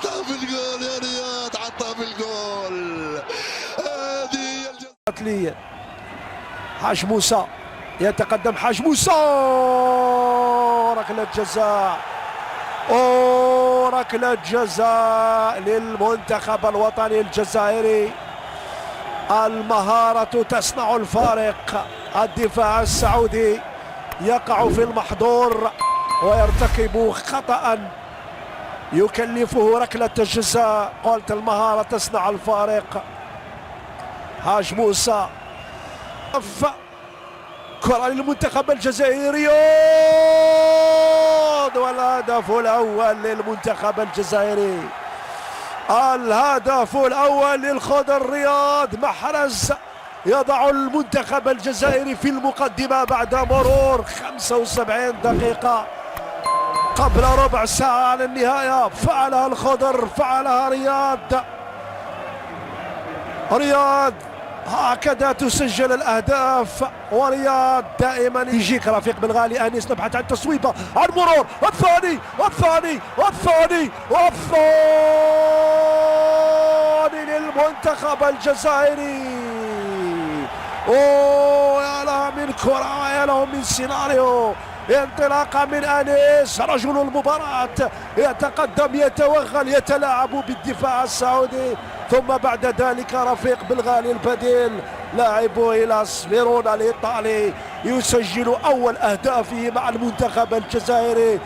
حطها في الجول يا رياض، حطها في الجول. هذه لي حاج موسى، يتقدم حاج موسى، ركلة جزاء، ركلة جزاء للمنتخب الوطني الجزائري. المهارة تصنع الفارق. الدفاع السعودي يقع في المحظور ويرتكب خطأ يكلفه ركلة الجزاء. قلت المهارة تصنع الفارق. حاج موسى، كرة للمنتخب الجزائري، والهدف الأول للمنتخب الجزائري. الهدف الأول للخضر رياض محرز يضع المنتخب الجزائري في المقدمة بعد مرور 75 دقيقة قبل ربع ساعة على النهاية. فعلها الخضر، فعلها رياض هكذا تسجل الأهداف. ورياض دائما يجيك رفيق بالغالي أنيس، نبحث عن تصويبة، عن مرور، الثاني للمنتخب الجزائري. يا لها من كرة، يا له من سيناريو. انطلاقا من أنيس رجل المباراة، يتقدم، يتوغل، يتلاعب بالدفاع السعودي. ثم بعد ذلك رفيق بالغالي البديل لاعب هيلاس فيرونا الإيطالي يسجل أول أهدافه مع المنتخب الجزائري.